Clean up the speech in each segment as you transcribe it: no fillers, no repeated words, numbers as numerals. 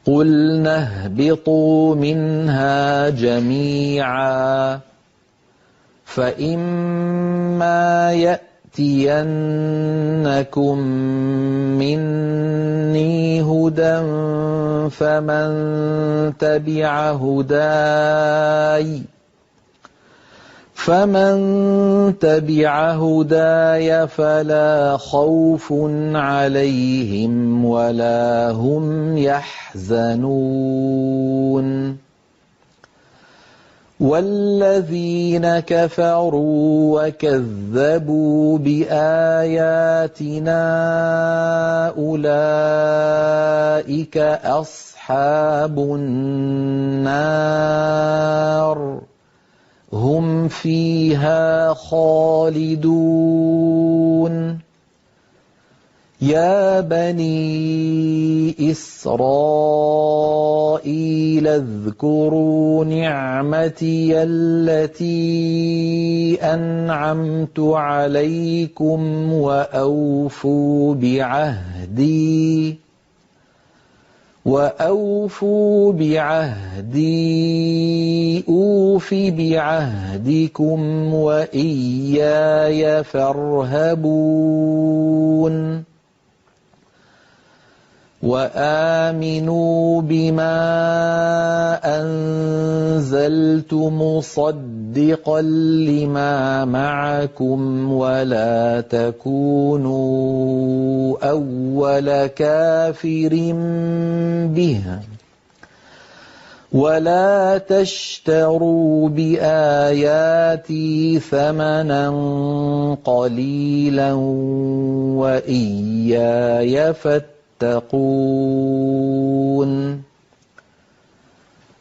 قُلْنَا اهْبِطُوا مِنْهَا جَمِيعًا فَإِمَّا يَأْتِيَنَّكُم مِّنِّي هُدًى فَمَن تَبِعَ هُدَايَ فَلَا خَوْفٌ عَلَيْهِمْ وَلَا هُمْ يَحْزَنُونَ وَالَّذِينَ كَفَرُوا وَكَذَّبُوا بِآيَاتِنَا أُولَٰئِكَ أَصْحَابُ النَّارِ هُمْ فِيهَا خَالِدُونَ يَا بَنِي إِسْرَائِيلَ اذْكُرُوا نِعْمَتِيَ الَّتِي أَنْعَمْتُ عَلَيْكُمْ وَأَوْفُوا بِعَهْدِي أُوفِ بِعَهْدِكُمْ وَإِيَّايَ فَارْهَبُونِ وَآمِنُوا بِمَا أَنزَلْتُ مُصَدِّقًا لِّمَا مَعَكُمْ وَلَا تَكُونُوا أَوَّلَ كَافِرٍ بِهِ وَلَا تَشْتَرُوا بِآيَاتِي ثَمَنًا قَلِيلًا وَإِيَّايَ فَاتَّقُونِ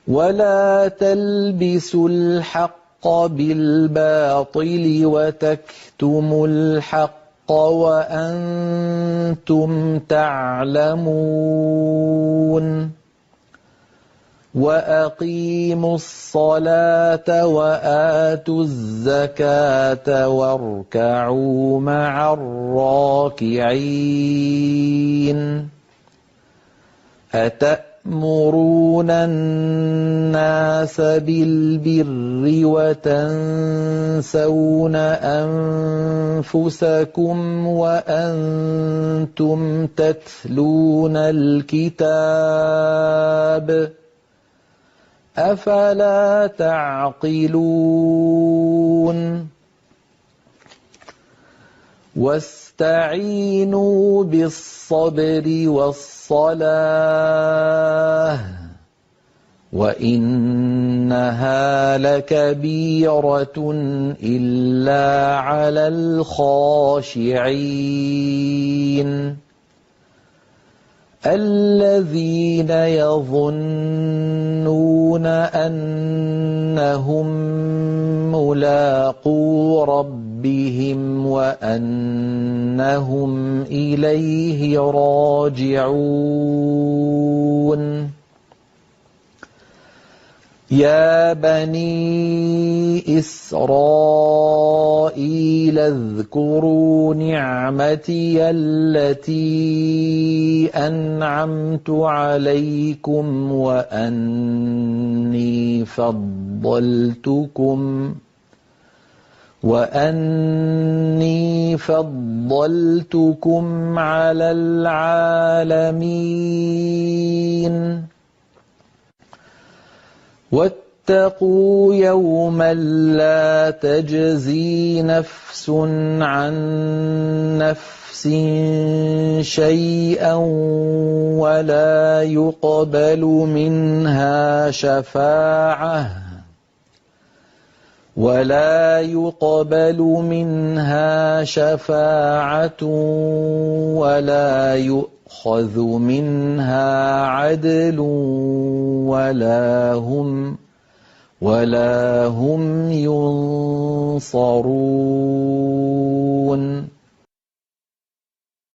وَلَا تَلْبِسُوا الْحَقَّ بِالْبَاطِلِ وَتَكْتُمُوا الْحَقَّ وَأَنتُمْ تَعْلَمُونَ وَأَقِيمُوا الصَّلَاةَ وَآتُوا الزَّكَاةَ وَارْكَعُوا مَعَ الرَّاكِعِينَ أَتَأْمُرُونَ النَّاسَ بِالْبِرِّ وَتَنسَوْنَ أَنفُسَكُمْ وَأَنتُمْ تَتْلُونَ الْكِتَابَ أَفَلَا تَعْقِلُونَ وَاسْتَعِينُوا بِالصَّبْرِ وَالصَّلَاةِ وَإِنَّهَا لَكَبِيرَةٌ إِلَّا عَلَى الْخَاشِعِينَ الَّذِينَ يَظُنُّونَ أَنَّهُم مُّلَاقُو رَبِّهِمْ وَأَنَّهُمْ إِلَيْهِ رَاجِعُونَ يَا بَنِي إِسْرَائِيلَ اذْكُرُوا نِعْمَتِيَ الَّتِي أَنْعَمْتُ عَلَيْكُمْ وَأَنِّي فَضَّلْتُكُمْ عَلَى الْعَالَمِينَ وَاتَّقُوا يَوْمًا لَّا تَجْزِي نَفْسٌ عَن نَّفْسٍ شَيْئًا وَلَا يُقْبَلُ مِنْهَا شَفَاعَةٌ وَلَا يُؤْخَذُ مِنْهَا عَدْلٌ وَلَا هُمْ يُنصَرُونَ